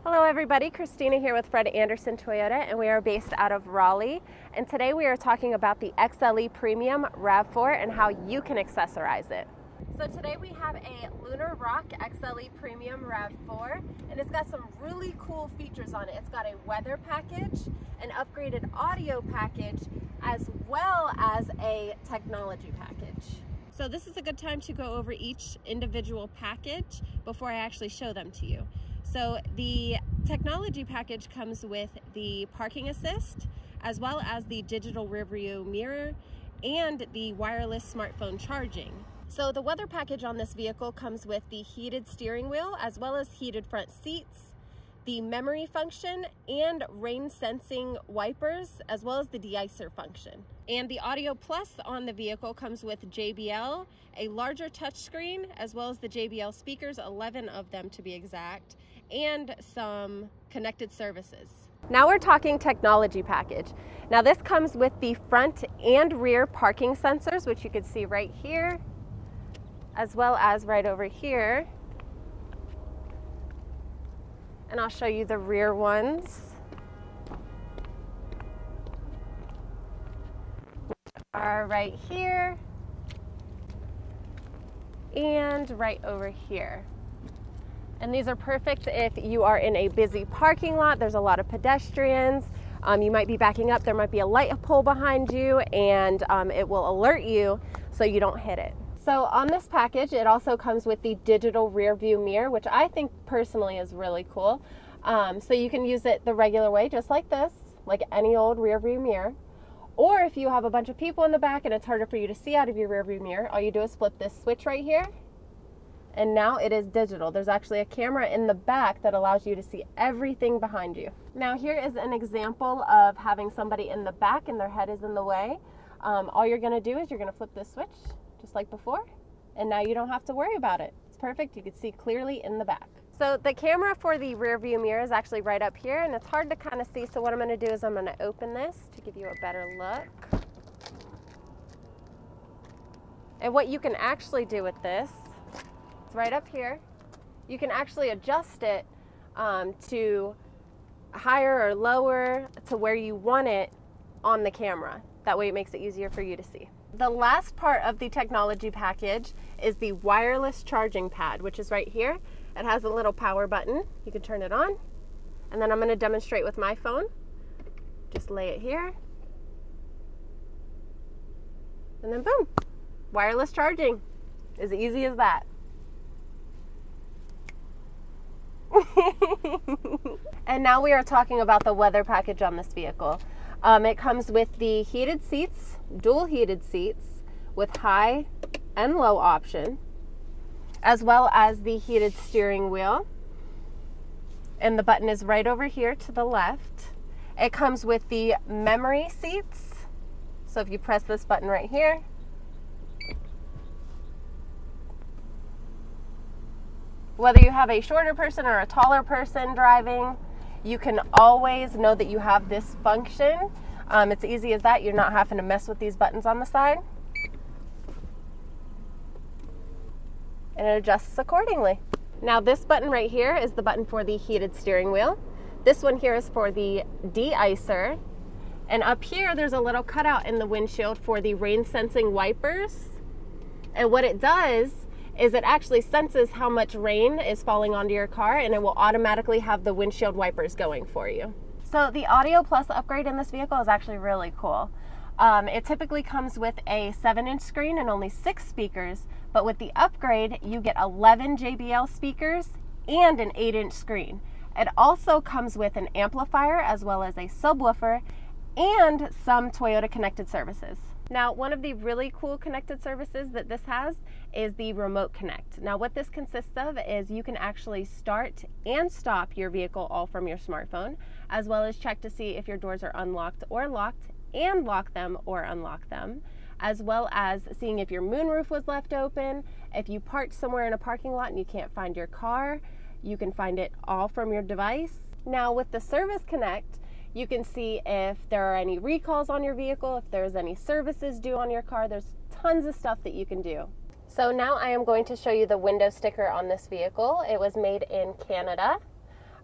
Hello everybody, Christina here with Fred Anderson Toyota, and we are based out of Raleigh. And today we are talking about the XLE Premium RAV4 and how you can accessorize it. So today we have a Lunar Rock XLE Premium RAV4, and it's got some really cool features on it. It's got a weather package, an upgraded audio package, as well as a technology package. So this is a good time to go over each individual package before I actually show them to you. So the technology package comes with the parking assist, as well as the digital rear view mirror and the wireless smartphone charging. So the weather package on this vehicle comes with the heated steering wheel, as well as heated front seats, the memory function, and rain sensing wipers, as well as the de-icer function. And the Audio Plus on the vehicle comes with JBL, a larger touchscreen, as well as the JBL speakers, 11 of them to be exact, and some connected services. Now we're talking technology package. Now this comes with the front and rear parking sensors, which you can see right here, as well as right over here. And I'll show you the rear ones, which are right here and right over here. And these are perfect if you are in a busy parking lot, there's a lot of pedestrians, you might be backing up, there might be a light pole behind you, and it will alert you so you don't hit it. So on this package, it also comes with the digital rear view mirror, which I think personally is really cool. So you can use it the regular way, just like this, like any old rear view mirror. Or if you have a bunch of people in the back and it's harder for you to see out of your rear view mirror, all you do is flip this switch right here. And now it is digital. There's actually a camera in the back that allows you to see everything behind you. Now here is an example of having somebody in the back and their head is in the way. All you're gonna do is you're gonna flip this switch just like before, and now you don't have to worry about it. It's perfect, you can see clearly in the back. So the camera for the rear view mirror is actually right up here, and it's hard to kind of see, so what I'm gonna do is I'm gonna open this to give you a better look. And what you can actually do with this, right up here, you can actually adjust it to higher or lower to where you want it on the camera. That way it makes it easier for you to see. The last part of the technology package is the wireless charging pad, which is right here. It has a little power button. You can turn it on. And then I'm going to demonstrate with my phone. Just lay it here. And then boom, wireless charging. As easy as that. And now we are talking about the weather package on this vehicle. It comes with the heated seats, dual heated seats with high and low option, as well as the heated steering wheel. And the button is right over here to the left. It comes with the memory seats. So if you press this button right here, whether you have a shorter person or a taller person driving, you can always know that you have this function. It's easy as that. You're not having to mess with these buttons on the side. And it adjusts accordingly. Now this button right here is the button for the heated steering wheel. This one here is for the de-icer. And up here there's a little cutout in the windshield for the rain sensing wipers. And what it does is it actually senses how much rain is falling onto your car, and it will automatically have the windshield wipers going for you. So the Audio Plus upgrade in this vehicle is actually really cool. It typically comes with a 7-inch screen and only 6 speakers, but with the upgrade you get 11 JBL speakers and an 8-inch screen. It also comes with an amplifier as well as a subwoofer and some Toyota connected services. Now, one of the really cool connected services that this has is the Remote Connect. Now, what this consists of is you can actually start and stop your vehicle all from your smartphone, as well as check to see if your doors are unlocked or locked, and lock them or unlock them, as well as seeing if your moonroof was left open. If you parked somewhere in a parking lot and you can't find your car, you can find it all from your device. Now, with the Service Connect, you can see if there are any recalls on your vehicle, if there's any services due on your car. There's tons of stuff that you can do. So now I am going to show you the window sticker on this vehicle. It was made in Canada.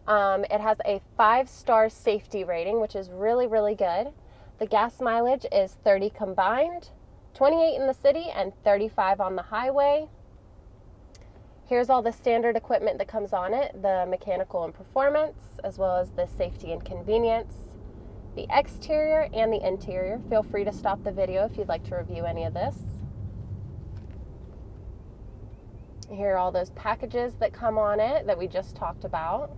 It has a 5-star safety rating, which is really, really good. The gas mileage is 30 combined, 28 in the city and 35 on the highway. Here's all the standard equipment that comes on it, the mechanical and performance, as well as the safety and convenience, the exterior and the interior. Feel free to stop the video if you'd like to review any of this. Here are all those packages that come on it that we just talked about.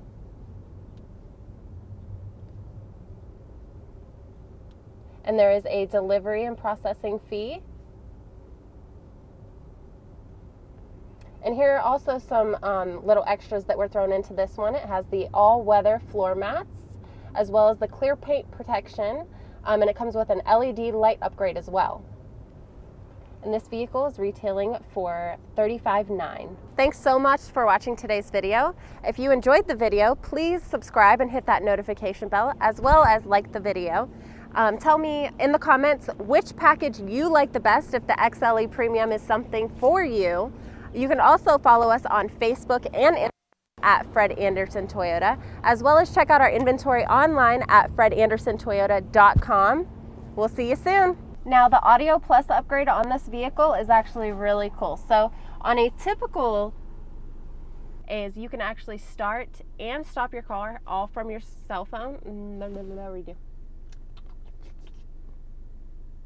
And there is a delivery and processing fee. And here are also some little extras that were thrown into this one. It has the all-weather floor mats, as well as the clear paint protection, and it comes with an LED light upgrade as well. And this vehicle is retailing for $35,900. Thanks so much for watching today's video. If you enjoyed the video, please subscribe and hit that notification bell, as well as like the video. Tell me in the comments which package you like the best, if the XLE Premium is something for you. You can also follow us on Facebook and Instagram at Fred Anderson Toyota, as well as check out our inventory online at fredandersontoyota.com. We'll see you soon. Now, the Audio Plus upgrade on this vehicle is actually really cool. So on a typical is you can actually start and stop your car all from your cell phone. Redo.